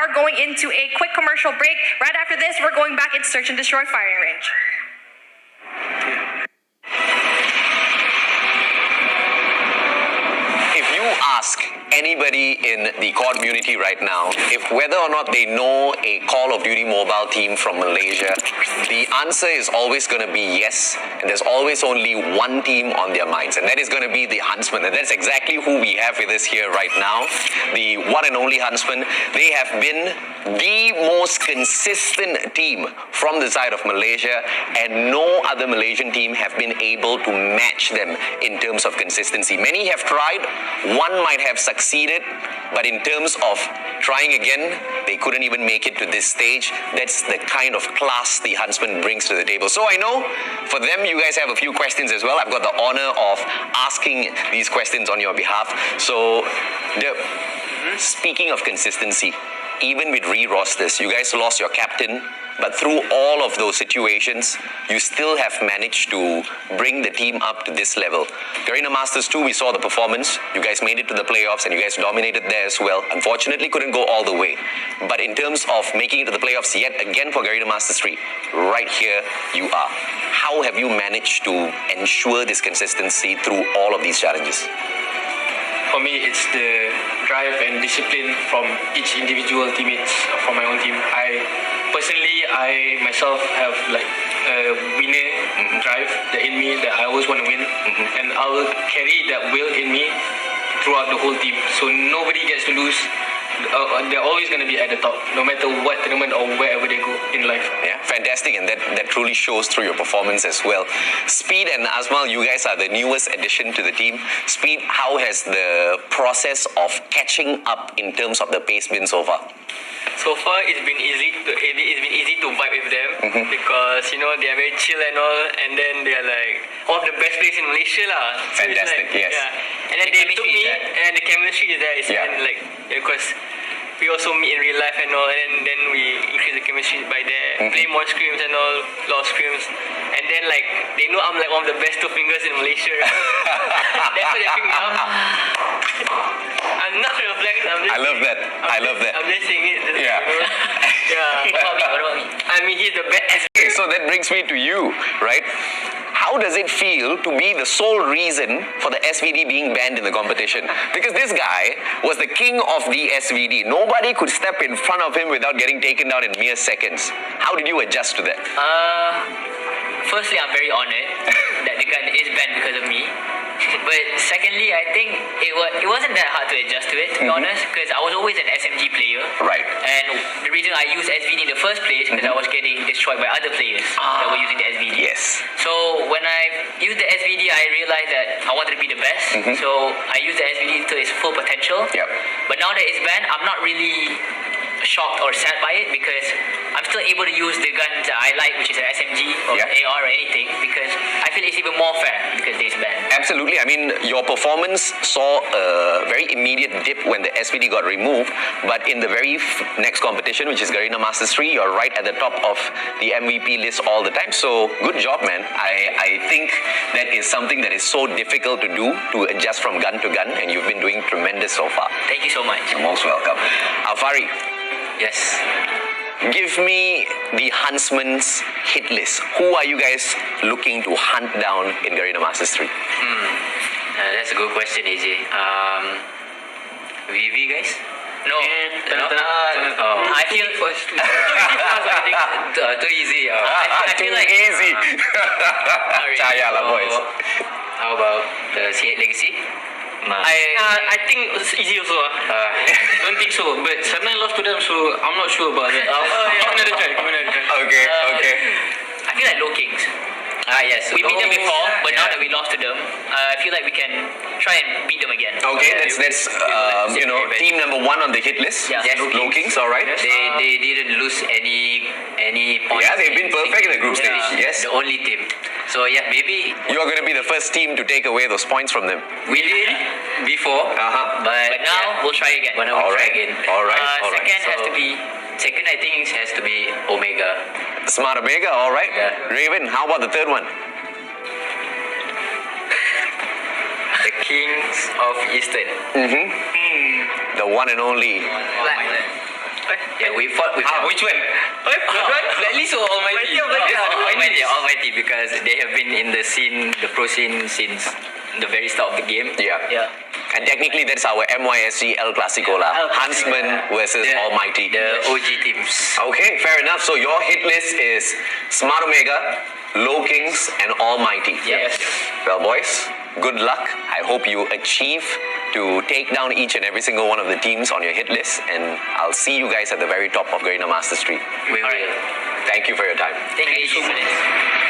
are going into a quick commercial break. Right after this, we're going back into Search and Destroy firing range. If you ask anybody in the COD community right now if whether or not they know a Call of Duty mobile team from Malaysia, the answer is always going to be yes, and there's always only one team on their minds, and that is going to be the Huntsmen, and that's exactly who we have with us here right now, the one and only Huntsmen. They have been the most consistent team from the side of Malaysia, and no other Malaysian team have been able to match them in terms of consistency. Many have tried, one might have succeeded, but in terms of trying again, they couldn't even make it to this stage. That's the kind of class the Huntsman brings to the table. So I know for them, you guys have a few questions as well. I've got the honor of asking these questions on your behalf. So, speaking of consistency, even with re-rosters, you guys lost your captain, but through all of those situations, you still have managed to bring the team up to this level. Garena Masters 2, we saw the performance. You guys made it to the playoffs and you guys dominated there as well. Unfortunately, couldn't go all the way. But in terms of making it to the playoffs yet again for Garena Masters 3, right here you are. How have you managed to ensure this consistency through all of these challenges? For me, it's the drive and discipline from each individual teammates from my own team. I myself have like a winner drive that in me that I always want to win, and I will carry that will in me throughout the whole team. So nobody gets to lose. They're always going to be at the top, no matter what tournament or wherever they go in life. Yeah, fantastic, and that truly shows through your performance as well. Speed and Azmal, you guys are the newest addition to the team. Speed, how has the process of catching up in terms of the pace been so far? So far, it's been easy to vibe with them because they are very chill and all, and then they are like one of the best players in Malaysia lah. So fantastic, like, yes. Yeah. And then they took me, and the chemistry is there. It's because we also meet in real life and all, and then we increase the chemistry by there, play more scrims and all, lot of scrims, and then like they know I'm like one of the best two fingers in Malaysia. That's why they pick me up. I'm not trying to flex. I love that. I'm just saying it. Yeah. I mean, he's the best. Okay, so that brings me to you, right? How does it feel to be the sole reason for the SVD being banned in the competition? Because this guy was the king of the SVD. Nobody could step in front of him without getting taken down in mere seconds. How did you adjust to that? Firstly, I'm very honored that the gun is banned because of me. But secondly, I think it wasn't that hard to adjust to it, to be honest, because I was always an SMG player. Right. And the reason I used SVD in the first place because I was getting destroyed by other players that were using the SVD. Yes. So when I used the SVD, I realized that I wanted to be the best. So I used the SVD to its full potential. Yep. But now that it's banned, I'm not really shocked or sad by it because I'm still able to use the guns that I like, which is an SMG or AR or anything, because I feel it's even more fair because it's banned. Absolutely. I mean, your performance saw a very immediate dip when the SVD got removed, but in the very next competition, which is Garena Masters 3, you're right at the top of the MVP list all the time. So good job, man. I think that is something that is so difficult to do, to adjust from gun to gun, and you've been doing tremendous so far. Thank you so much. You're most welcome. Alfari, Yes. give me the Huntsman's hit list. Who are you guys looking to hunt down in Garena Masters 3? That's a good question, AJ. VV guys? No. I feel too easy. I feel like easy. Cahaya lah, boys. How about the C8 Legacy? I think it's easy also. Don't think so. But Sana lost to them, so I'm not sure about that. Give another try. Okay. I feel like Low Kings. Yes. We beat them before, but now that we lost to them, I feel like we can try and beat them again. Okay, that's team number 1 on the hit list. Yeah. Yes, Low Kings, all right. They didn't lose any points. Yeah, they've been perfect in the group stage. Yes. The only team. So yeah, maybe You are going to be the first team to take away those points from them. we did before, but now we'll try again. All right. All right. Second, I think it has to be Omega. Smart Omega, all right. Yeah. Raven, how about the third one? The Kings of Eastern. The one and only. Yeah, we fought with them. Which one? At least Almighty. Almighty. Almighty, because they have been in the scene, the pro scene, since the very start of the game. Yeah. Yeah. And technically, that's our MYSG El Clasico lah. El Clasico, Huntsmen versus Almighty. The OG teams. Okay, fair enough. So your hit list is Smart Omega, Low Kings, and Almighty. Yes. Well, boys, good luck. I hope you achieve to take down each and every single one of the teams on your hit list, and I'll see you guys at the very top of Garena Master Street. We will. Thank you for your time. Thank you so much.